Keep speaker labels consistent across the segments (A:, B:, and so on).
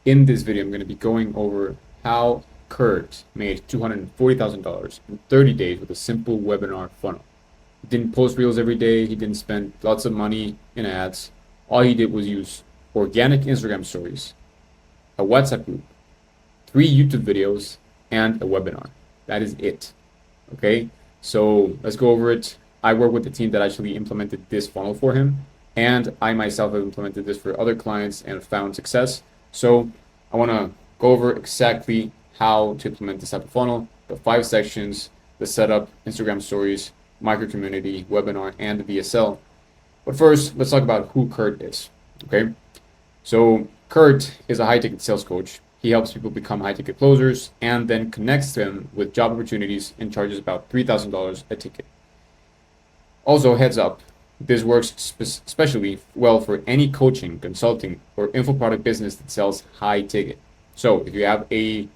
A: In this video, I'm going to be going over how Kurt made $240,000 in 30 days with a simple webinar funnel. He didn't post reels every day. He didn't spend lots of money in ads. All he did was use organic Instagram stories, a WhatsApp group, 3 YouTube videos, and a webinar. That is it. Okay, so let's go over it. I work with the team that actually implemented this funnel for him, and I myself have implemented this for other clients and found success. So I want to go over exactly how to implement this type of funnel, the 5 sections, the setup, Instagram stories, micro community, webinar, and the VSL. But first, let's talk about who Kurt is. Okay, so Kurt is a high ticket sales coach. He helps people become high ticket closers and then connects them with job opportunities and charges about $3,000 a ticket. Also, heads up, this works especially well for any coaching, consulting, or info product business that sells high ticket. So if you have a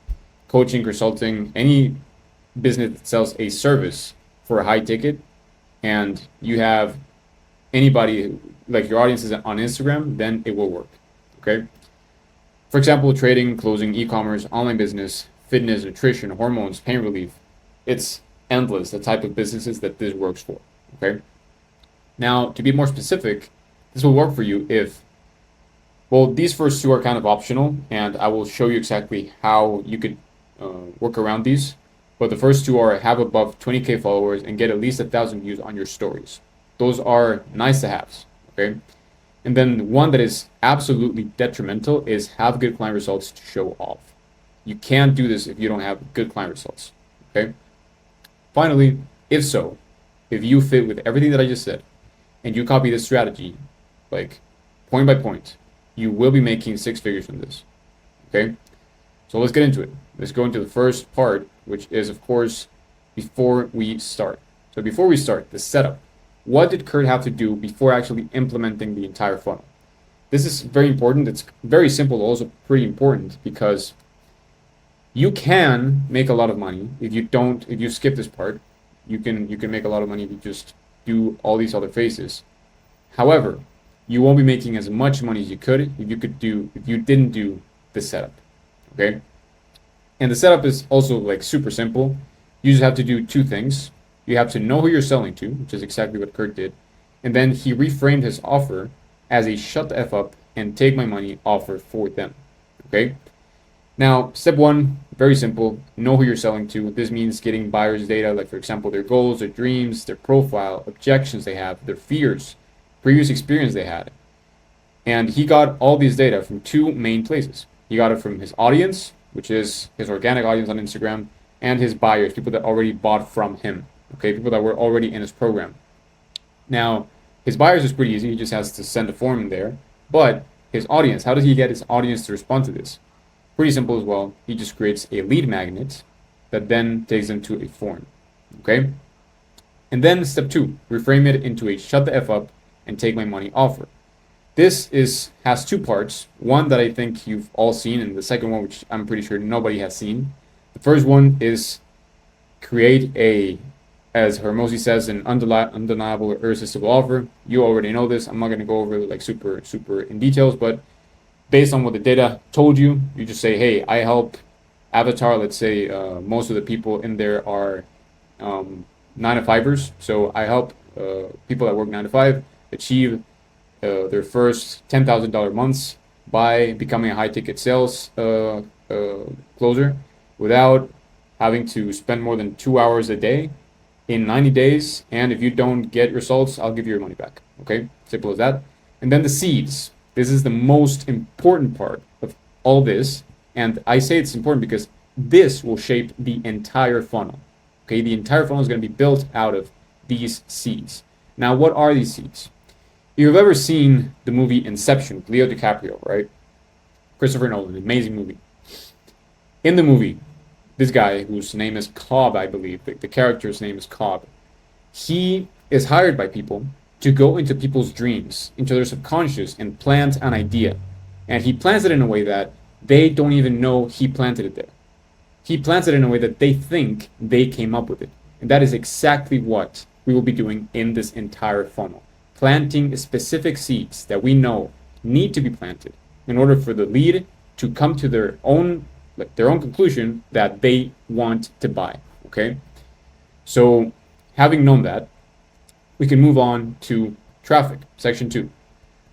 A: coaching, consulting, any business that sells a service for a high ticket, and you have anybody like your audience is on Instagram, then it will work. Okay. For example, trading, closing, e-commerce, online business, fitness, nutrition, hormones, pain relief. It's endless the type of businesses that this works for. Okay. Now, to be more specific, this will work for you if, well, these first two are kind of optional, and I will show you exactly how you could work around these. But the first two are have above 20K followers and get at least 1,000 views on your stories. Those are nice to haves. Okay. And then one that is absolutely detrimental is have good client results to show off. You can't do this if you don't have good client results. Okay. Finally, if you fit with everything that I just said, and you copy this strategy, like point by point, you will be making 6 figures from this. Okay. So let's get into it. Let's go into the first part, which is, of course, before we start. So before we start, the setup. What did Kurt have to do before actually implementing the entire funnel? This is very important. It's very simple, also pretty important, because you can make a lot of money if you skip this part. You can make a lot of money if you just do all these other phases. However, you won't be making as much money as you could if you didn't do the setup. Okay? And the setup is also like super simple. You just have to do 2 things. You have to know who you're selling to, which is exactly what Kurt did. And then he reframed his offer as a shut the F up and take my money offer for them. Okay? Now, step 1, very simple. Know who you're selling to. This means getting buyers' data, like for example, their goals, their dreams, their profile, objections they have, their fears, previous experience they had. And he got all these data from 2 main places. He got it from his audience, which is his organic audience on Instagram, and his buyers, people that already bought from him. Okay, people that were already in his program. Now, his buyers is pretty easy. He just has to send a form in there. But his audience, how does he get his audience to respond to this? Pretty simple as well. He just creates a lead magnet that then takes them to a form. Okay? And then step 2, reframe it into a shut the F up and take my money offer. This has 2 parts. One that I think you've all seen, and the second one, which I'm pretty sure nobody has seen. The first one is create a, as Hormozi says, an undeniable or irresistible offer. You already know this. I'm not going to go over it like super in details, but based on what the data told you, you just say, hey, I help Avatar. Let's say most of the people in there are 9-to-5ers. So I help people that work 9 to 5 achieve their first $10,000 months by becoming a high ticket sales closer without having to spend more than 2 hours a day in 90 days. And if you don't get results, I'll give you your money back. Okay, simple as that. And then the seeds. This is the most important part of all this. And I say it's important because this will shape the entire funnel. Okay, the entire funnel is going to be built out of these seeds. Now, what are these seeds? If you've ever seen the movie Inception, Leo DiCaprio, right? Christopher Nolan, amazing movie. In the movie, this guy, whose name is Cobb, I believe, the character's name is Cobb, he is hired by people to go into people's dreams, into their subconscious, and plant an idea. And he plants it in a way that they don't even know he planted it there. He plants it in a way that they think they came up with it. And that is exactly what we will be doing in this entire funnel. Planting specific seeds that we know need to be planted in order for the lead to come to their own conclusion that they want to buy. Okay, so having known that, we can move on to traffic, section 2.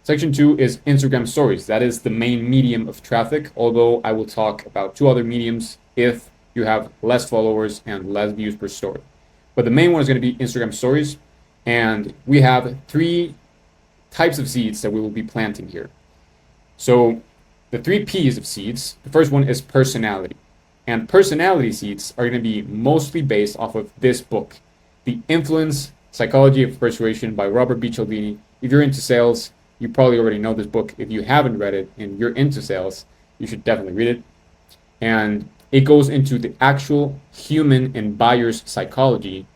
A: Section 2 is Instagram stories. That is the main medium of traffic, although I will talk about 2 other mediums if you have less followers and less views per story. But the main one is going to be Instagram stories, and we have 3 types of seeds that we will be planting here. So the 3 P's of seeds, the first one is personality. And personality seeds are going to be mostly based off of this book, The Influence Psychology of Persuasion by Robert B. Cialdini. If you're into sales, you probably already know this book. If you haven't read it and you're into sales, you should definitely read it. And it goes into the actual human and buyer's psychology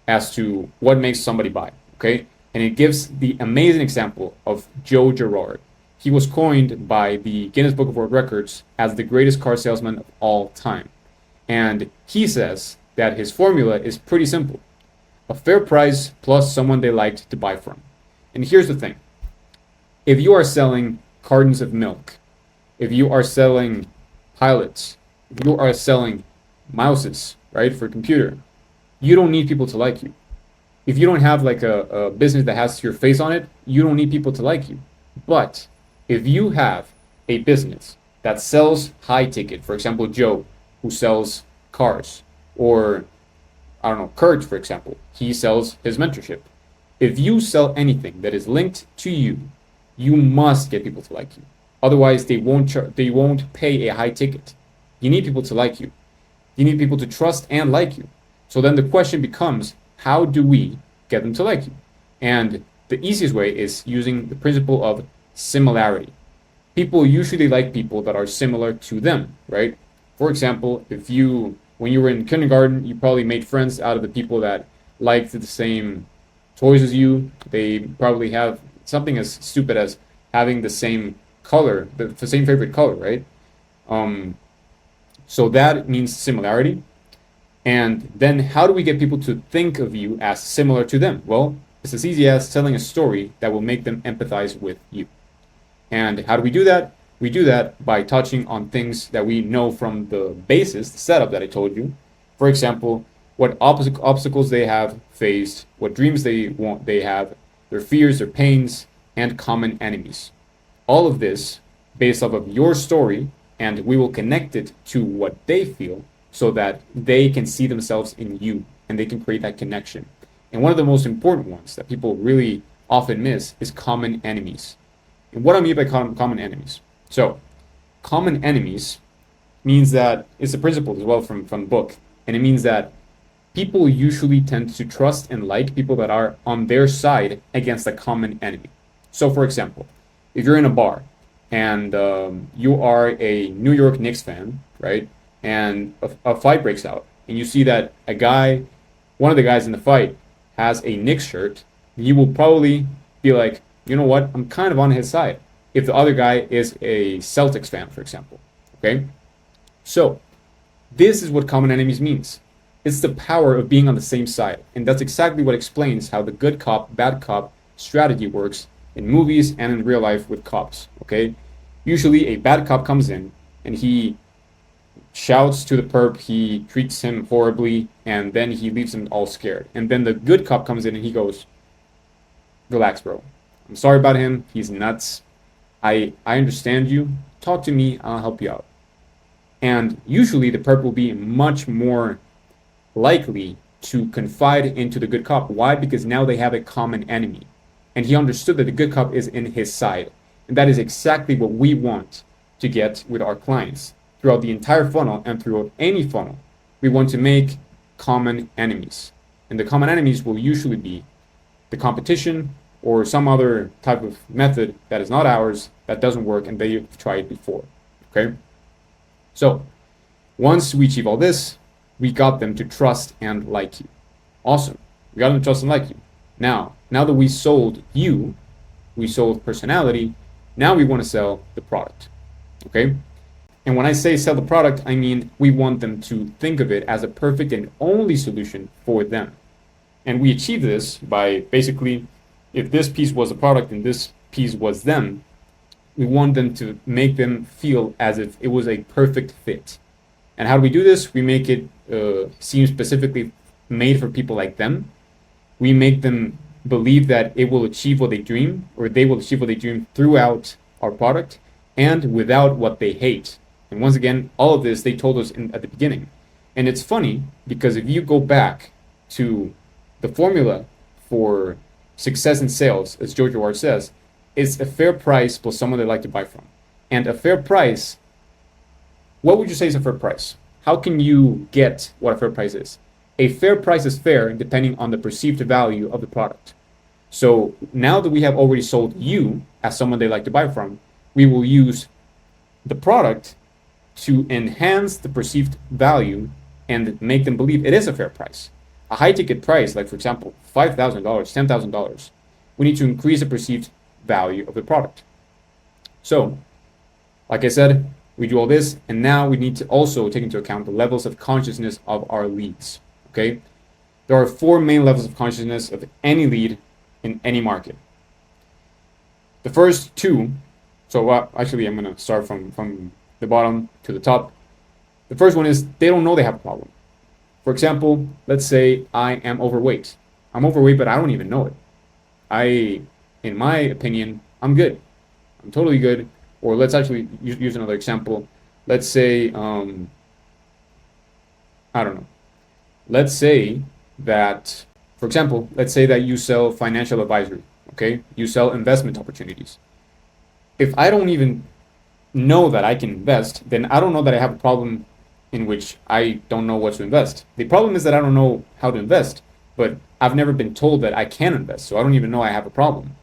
A: as to what makes somebody buy, okay? And it gives the amazing example of Joe Girard. He was coined by the Guinness Book of World Records as the greatest car salesman of all time. And he says that his formula is pretty simple. A fair price plus someone they liked to buy from. And here's the thing. If you are selling cartons of milk, if you are selling pilots, if you are selling mouses, right, for a computer, you don't need people to like you. If you don't have like a business that has your face on it, you don't need people to like you. But if you have a business that sells high ticket, for example, Joe, who sells cars, or I don't know, Kurt, for example, he sells his mentorship. If you sell anything that is linked to you, you must get people to like you. Otherwise, they won't pay a high ticket. You need people to like you. You need people to trust and like you. So then the question becomes, how do we get them to like you? And the easiest way is using the principle of similarity. People usually like people that are similar to them, right? For example, when you were in kindergarten, you probably made friends out of the people that liked the same toys as you. They probably have something as stupid as having the same color, the same favorite color, right? So that means similarity. And then how do we get people to think of you as similar to them? Well, it's as easy as telling a story that will make them empathize with you. And how do we do that? We do that by touching on things that we know from the basis, the setup that I told you. For example, what obstacles they have faced, what dreams they have, their fears, their pains, and common enemies. All of this based off of your story, and we will connect it to what they feel so that they can see themselves in you and they can create that connection. And one of the most important ones that people really often miss is common enemies. And what I mean by common enemies. So, common enemies means that it's a principle as well from the book, and it means that people usually tend to trust and like people that are on their side against a common enemy. So, for example, if you're in a bar and you are a New York Knicks fan, right, and a fight breaks out, and you see that one of the guys in the fight has a Knicks shirt, you will probably be like, you know what, I'm kind of on his side. If the other guy is a Celtics fan, for example, okay? So, this is what common enemies means. It's the power of being on the same side. And that's exactly what explains how the good cop, bad cop strategy works in movies and in real life with cops, okay? Usually a bad cop comes in and he shouts to the perp, he treats him horribly, and then he leaves him all scared. And then the good cop comes in and he goes, relax, bro. I'm sorry about him. He's nuts. I understand you. Talk to me. I'll help you out. And usually the perp will be much more likely to confide into the good cop. Why? Because now they have a common enemy. And he understood that the good cop is in his side. And that is exactly what we want to get with our clients. Throughout the entire funnel and throughout any funnel, we want to make common enemies. And the common enemies will usually be the competition or some other type of method that is not ours, that doesn't work, and they've tried before. Okay? So, once we achieve all this, we got them to trust and like you. Awesome. We got them to trust and like you. Now that we sold you, we sold personality, now we want to sell the product. Okay? And when I say sell the product, I mean we want them to think of it as a perfect and only solution for them. And we achieve this by basically, if this piece was a product and this piece was them, We want them to make them feel as if it was a perfect fit. And how do we do this? We make it seem specifically made for people like them. We make them believe that it will achieve what they dream, or they will achieve what they dream throughout our product and without what they hate. And once again, all of this they told us at the beginning. And it's funny because if you go back to the formula for success in sales, as Joe Girard says, is a fair price plus someone they like to buy from. And a fair price, what would you say is a fair price? How can you get what a fair price is? A fair price is fair depending on the perceived value of the product. So now that we have already sold you as someone they like to buy from, we will use the product to enhance the perceived value and make them believe it is a fair price. A high ticket price, like for example, $5,000, $10,000, we need to increase the perceived value of the product. So, like I said, we do all this, and now we need to also take into account the levels of consciousness of our leads. Okay, there are 4 main levels of consciousness of any lead in any market. The first 2, so actually I'm going to start from the bottom to the top. The first one is they don't know they have a problem. For example, let's say I am overweight. I'm overweight, but I don't even know it. In my opinion, I'm good. I'm totally good. Or let's actually use another example. Let's say, I don't know. Let's say that, for example, let's say that you sell financial advisory, okay? You sell investment opportunities. If I don't even know that I can invest, then I don't know that I have a problem in which I don't know what to invest. The problem is that I don't know how to invest, but I've never been told that I can invest, so I don't even know I have a problem.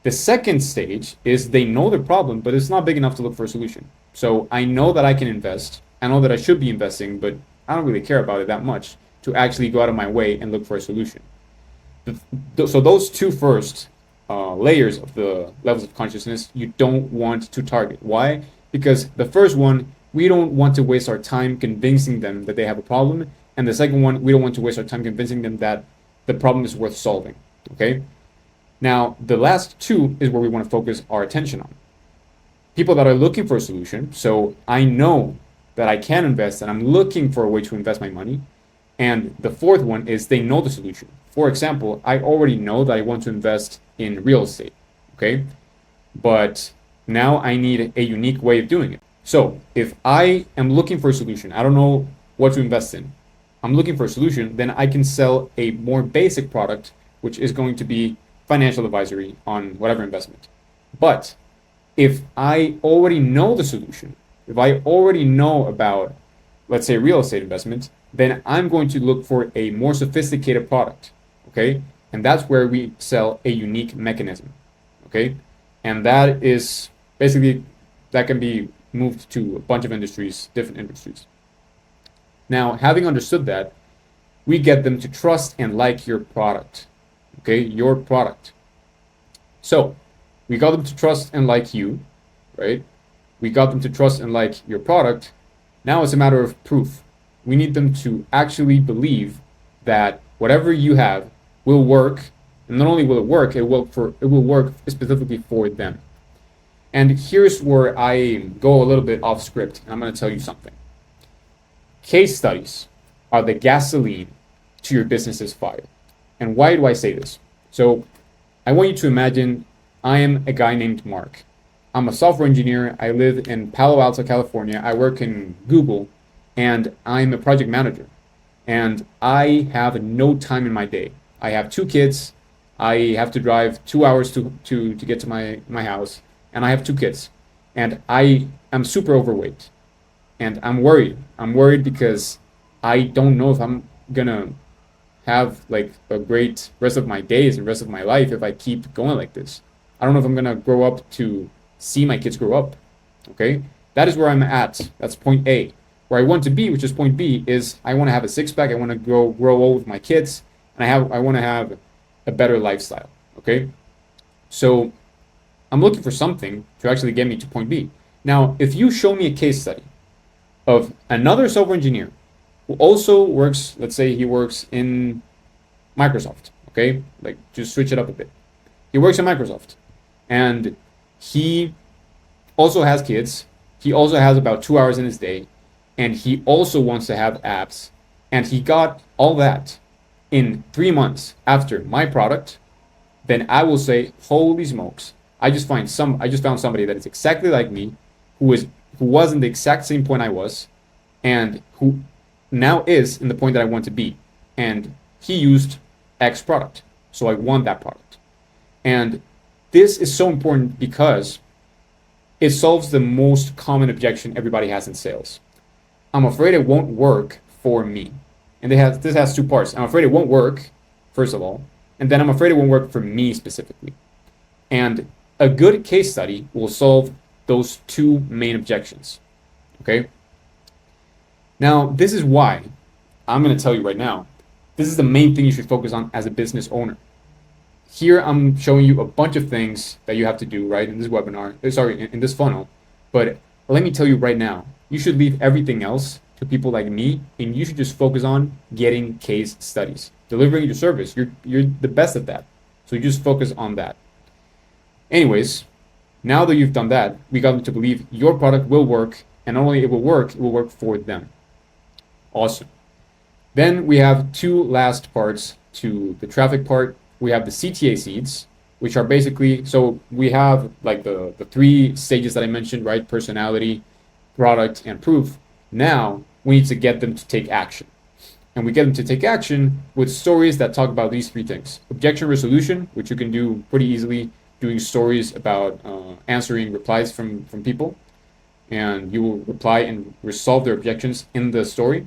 A: The second stage is they know the problem, but it's not big enough to look for a solution. So I know that I can invest. I know that I should be investing, but I don't really care about it that much to actually go out of my way and look for a solution. So those 2 first layers of the levels of consciousness, you don't want to target. Why? Because the first one, we don't want to waste our time convincing them that they have a problem. And the second one, we don't want to waste our time convincing them that the problem is worth solving. Okay? Now, the last 2 is where we want to focus our attention on. People that are looking for a solution. So I know that I can invest and I'm looking for a way to invest my money. And the fourth one is they know the solution. For example, I already know that I want to invest in real estate. Okay? But now I need a unique way of doing it. So if I am looking for a solution, I don't know what to invest in. I'm looking for a solution, then I can sell a more basic product, which is going to be financial advisory on whatever investment. But if I already know the solution, if I already know about, let's say, real estate investment, then I'm going to look for a more sophisticated product, okay? And that's where we sell a unique mechanism, okay? And that is basically, that can be moved to a bunch of industries, different industries. Now, having understood that, we get them to trust and like your product. Okay, your product. So we got them to trust and like you, right? We got them to trust and like your product. Now it's a matter of proof. We need them to actually believe that whatever you have will work, and not only will it work, it will work specifically for them. And here's where I go a little bit off script, and I'm going to tell you something. Case studies are the gasoline to your business's fire. And why do I say this? So I want you to imagine I am a guy named Mark. I'm a software engineer. I live in Palo Alto, California. I work in Google, and I'm a project manager. And I have no time in my day. I have 2 kids. I have to drive 2 hours to get to my house. And I have 2 kids. And I am super overweight. And I'm worried. I'm worried because I don't know if I'm going to have like a great rest of my days and rest of my life if I keep going like this. I don't know if I'm going to grow up to see my kids grow up. Okay? That is where I'm at. That's point A. Where I want to be, which is point B, is I want to have a 6-pack. I want to grow old with my kids, and I want to have a better lifestyle. Okay? So I'm looking for something to actually get me to point B. Now, if you show me a case study of another software engineer who also works, let's say he works in Microsoft, okay? Like, just switch it up a bit. He works in Microsoft, and he also has kids. He also has about 2 hours in his day, and he also wants to have abs. And he got all that in 3 months after my product. Then I will say, holy smokes! I just found somebody that is exactly like me, who was in the exact same point I was, and who now is in the point that I want to be. And he used X product, so I want that product. And this is so important because it solves the most common objection everybody has in sales. I'm afraid it won't work for me. And this has two parts. I'm afraid it won't work, first of all, and then I'm afraid it won't work for me specifically. And a good case study will solve those two main objections. Okay? Now, this is why I'm going to tell you right now, this is the main thing you should focus on as a business owner. Here I'm showing you a bunch of things that you have to do, right, in this webinar, in this funnel. But let me tell you right now, you should leave everything else to people like me, and you should just focus on getting case studies, delivering your service. You're the best at that. So you just focus on that. Anyways, now that you've done that, we got them to believe your product will work, and not only it will work for them. Awesome. Then we have two last parts to the traffic part. We have the CTA seeds, which are basically, so we have like the three stages that I mentioned, right? Personality, product, and proof. Now we need to get them to take action. And we get them to take action with stories that talk about these three things. Objection resolution, which you can do pretty easily, doing stories about answering replies from people. And you will reply and resolve their objections in the story.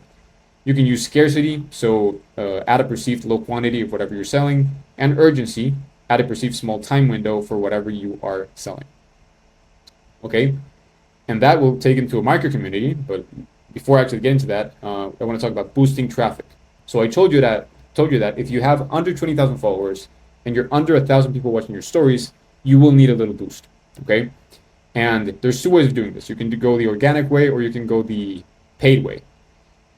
A: You can use scarcity, so add a perceived low quantity of whatever you're selling, and urgency, add a perceived small time window for whatever you are selling. Okay, and that will take into a micro community. But before I actually get into that, I want to talk about boosting traffic. So I told you that if you have under 20,000 followers and you're under 1,000 people watching your stories, you will need a little boost. Okay, and there's two ways of doing this. You can go the organic way, or you can go the paid way.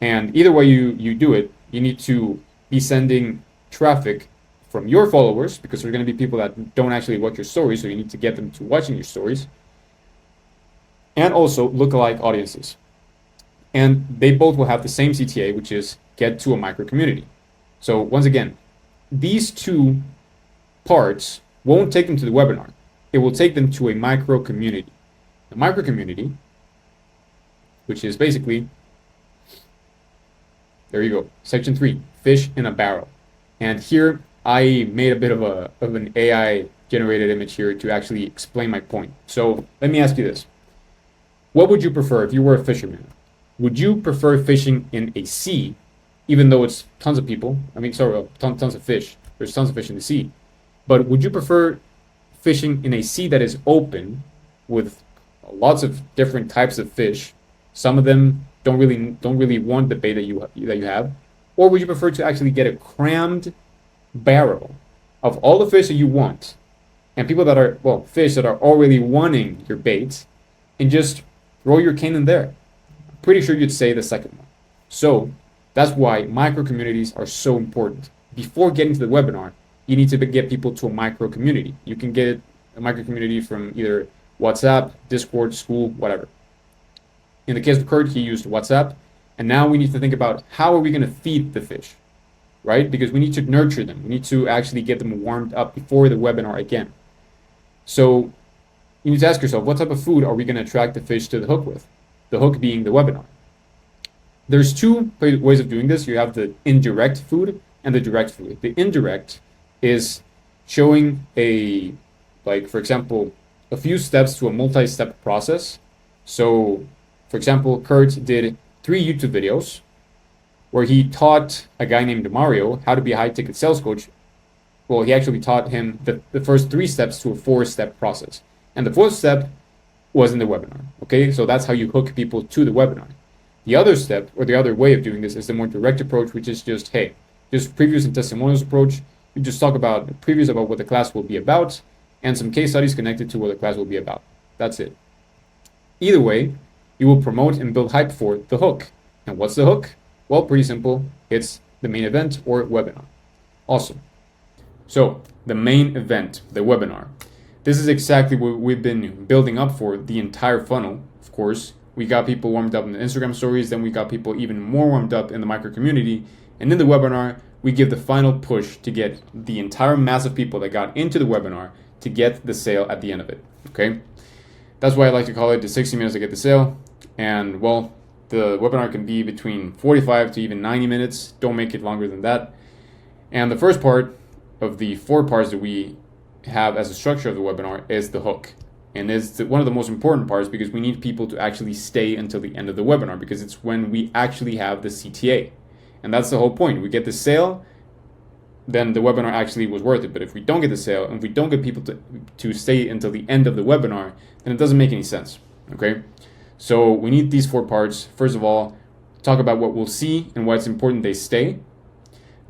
A: And either way you do it, you need to be sending traffic from your followers, because there are going to be people that don't actually watch your stories, so you need to get them to watching your stories. And also lookalike audiences. And they both will have the same CTA, which is get to a micro community. So once again, these two parts won't take them to the webinar. It will take them to a micro community. A micro community, which is basically, there you go, section 3, fish in a barrel. And here I made a bit of an AI generated image here to actually explain my point. So let me ask you this. What would you prefer if you were a fisherman? Would you prefer fishing in a sea, even though it's tons of people? I mean, sorry, tons of fish. There's tons of fish in the sea. But would you prefer fishing in a sea that is open with lots of different types of fish? Some of them don't really want the bait that you have, or would you prefer to actually get a crammed barrel of all the fish that you want, and people that are, well, fish that are already wanting your bait, and just throw your cane in there? I'm pretty sure you'd say the second one. So that's why micro communities are so important. Before getting to the webinar, you need to get people to a micro community. You can get a micro community from either WhatsApp, Discord, school, whatever. In the case of Kurt, he used WhatsApp. And now we need to think about, how are we going to feed the fish, right? Because we need to nurture them. We need to actually get them warmed up before the webinar again. So you need to ask yourself, what type of food are we going to attract the fish to the hook with? The hook being the webinar. There's two ways of doing this. You have the indirect food and the direct food. The indirect is showing for example, a few steps to a multi-step process. So, for example, Kurt did 3 YouTube videos where he taught a guy named Mario how to be a high-ticket sales coach. Well, he actually taught him the first 3 steps to a 4-step process. And the 4th step was in the webinar. Okay, so that's how you hook people to the webinar. The other step, or the other way of doing this, is the more direct approach, which is just previews and testimonials approach. You just talk about previews about what the class will be about, and some case studies connected to what the class will be about. That's it. Either way, you will promote and build hype for the hook. And what's the hook? Well, pretty simple. It's the main event or webinar. Awesome. So the main event, the webinar. This is exactly what we've been building up for the entire funnel. Of course, we got people warmed up in the Instagram stories, then we got people even more warmed up in the micro community. And in the webinar, we give the final push to get the entire mass of people that got into the webinar to get the sale at the end of it. Okay? That's why I like to call it the 60 minutes to get the sale. And well, the webinar can be between 45 to even 90 minutes. Don't make it longer than that. And the first part of the 4 parts that we have as a structure of the webinar is the hook. And it's one of the most important parts because we need people to actually stay until the end of the webinar because it's when we actually have the CTA. And that's the whole point. We get the sale, then the webinar actually was worth it. But if we don't get the sale and we don't get people to stay until the end of the webinar, then it doesn't make any sense. Okay? So we need these 4 parts. First of all, talk about what we'll see and why it's important they stay.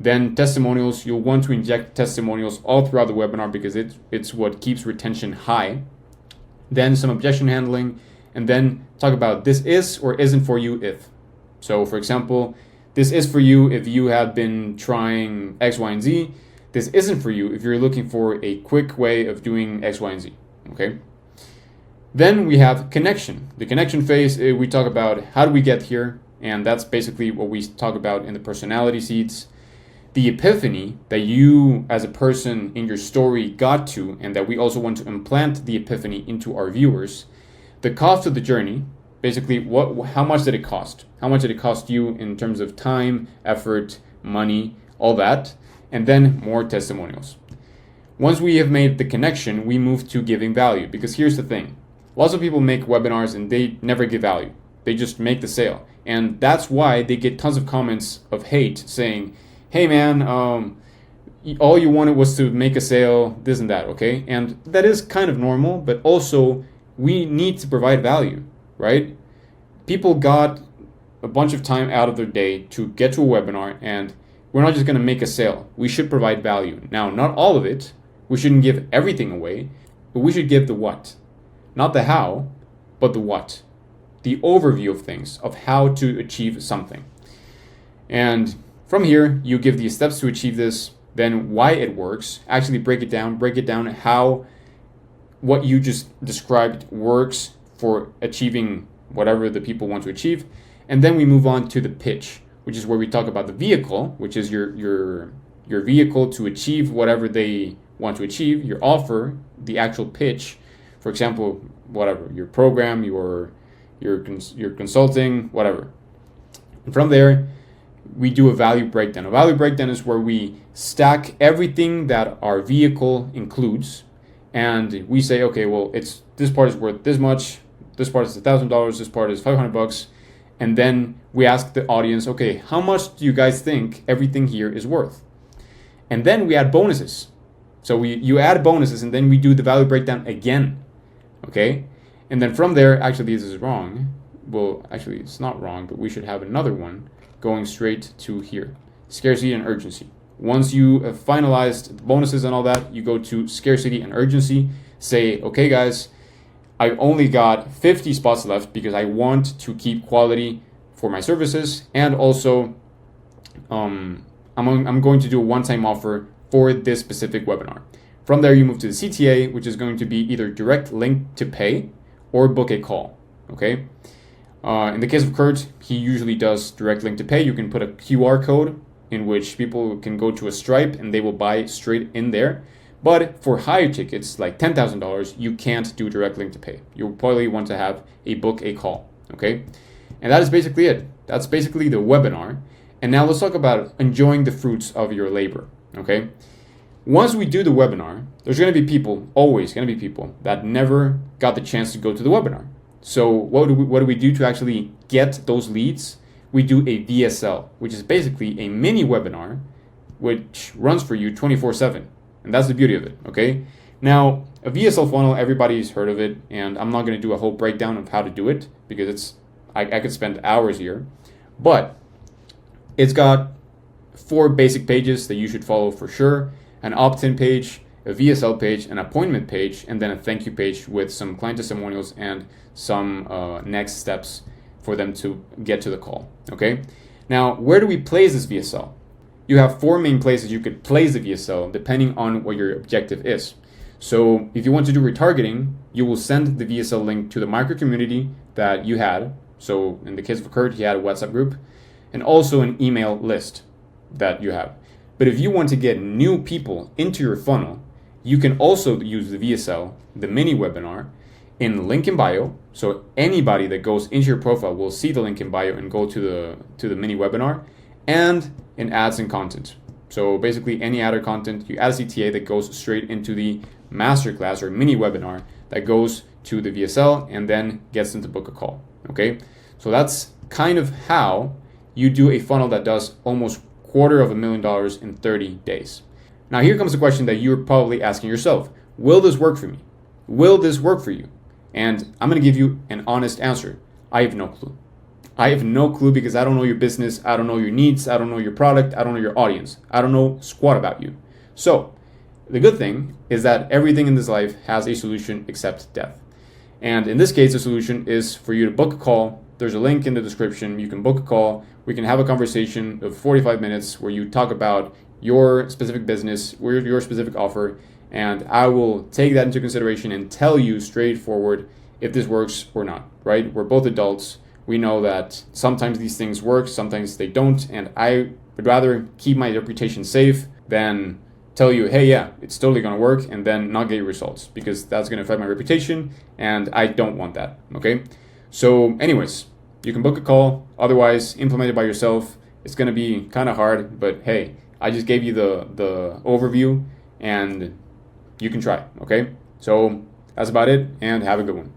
A: Then testimonials, you'll want to inject testimonials all throughout the webinar because it's what keeps retention high. Then some objection handling, and then talk about this is or isn't for you if. So for example, this is for you if you have been trying X, Y, and Z. This isn't for you if you're looking for a quick way of doing X, Y, and Z. Okay? Then we have connection. The connection phase, we talk about how do we get here, and that's basically what we talk about in the personality seeds. The epiphany that you as a person in your story got to, and that we also want to implant the epiphany into our viewers. The cost of the journey, basically how much did it cost? How much did it cost you in terms of time, effort, money, all that, and then more testimonials. Once we have made the connection, we move to giving value, because here's the thing. Lots of people make webinars and they never give value. They just make the sale. And that's why they get tons of comments of hate saying, hey man, all you wanted was to make a sale, this and that, okay? And that is kind of normal, but also we need to provide value, right? People got a bunch of time out of their day to get to a webinar, and we're not just gonna make a sale. We should provide value. Now, not all of it. We shouldn't give everything away, but we should give the what. Not the how, but the what. The overview of things, of how to achieve something. And from here, you give the steps to achieve this, then why it works, actually break it down how what you just described works for achieving whatever the people want to achieve. And then we move on to the pitch, which is where we talk about the vehicle, which is your vehicle to achieve whatever they want to achieve, your offer, the actual pitch. For example, whatever, your program, your consulting, whatever. And from there, we do a value breakdown. A value breakdown is where we stack everything that our vehicle includes, and we say, okay, well, this part is worth this much, this part is $1,000, this part is $500, and then we ask the audience, okay, how much do you guys think everything here is worth? And then we add bonuses. So you add bonuses, and then we do the value breakdown again, okay? And then from there, actually, this is wrong. Well, actually, it's not wrong, but we should have another one going straight to here. Scarcity and urgency. Once you have finalized the bonuses and all that, you go to scarcity and urgency. Say, okay, guys, I only got 50 spots left because I want to keep quality for my services, and also I'm going to do a one-time offer for this specific webinar. From there, you move to the CTA, which is going to be either direct link to pay or book a call. Okay. In the case of Kurt, he usually does direct link to pay. You can put a QR code in which people can go to a Stripe and they will buy straight in there. But for higher tickets, like $10,000, you can't do direct link to pay. You'll probably want to have a book a call, okay? And that is basically it. That's basically the webinar. And now let's talk about enjoying the fruits of your labor, okay? Once we do the webinar, there's going to be people, always going to be people, that never got the chance to go to the webinar. So what do we do to actually get those leads? We do a VSL, which is basically a mini webinar, which runs for you 24/7. And that's the beauty of it, okay? Now, a VSL funnel, everybody's heard of it, and I'm not going to do a whole breakdown of how to do it, because I could spend hours here. But it's got 4 basic pages that you should follow for sure. An opt-in page, a VSL page, an appointment page, and then a thank you page with some client testimonials and some next steps for them to get to the call, okay? Now, where do we place this VSL? You have 4 main places you could place the VSL depending on what your objective is. So if you want to do retargeting, you will send the VSL link to the micro community that you had. So in the case of Kurt, he had a WhatsApp group and also an email list that you have. But if you want to get new people into your funnel, you can also use the VSL, the mini webinar, in link in bio. So anybody that goes into your profile will see the link in bio and go to the mini webinar, and in ads and content. So basically any ad or content, you add a CTA that goes straight into the masterclass or mini webinar that goes to the VSL and then gets them to book a call. Okay, so that's kind of how you do a funnel that does almost $250,000 in 30 days. Now here comes the question that you're probably asking yourself: will this work for me? Will this work for you? And I'm going to give you an honest answer. I have no clue. I have no clue because I don't know your business, I don't know your needs, I don't know your product, I don't know your audience. I don't know squat about you. So the good thing is that everything in this life has a solution except death. And in this case, the solution is for you to book a call. There's a link in the description. You can book a call. We can have a conversation of 45 minutes where you talk about your specific business, your specific offer, and I will take that into consideration and tell you straightforward if this works or not, right? We're both adults. We know that sometimes these things work, sometimes they don't, and I would rather keep my reputation safe than tell you, hey, yeah, it's totally going to work, and then not get your results, because that's going to affect my reputation, and I don't want that, okay? So anyways, you can book a call. Otherwise, implement it by yourself. It's going to be kind of hard, but hey, I just gave you the overview, and you can try, okay? So that's about it, and have a good one.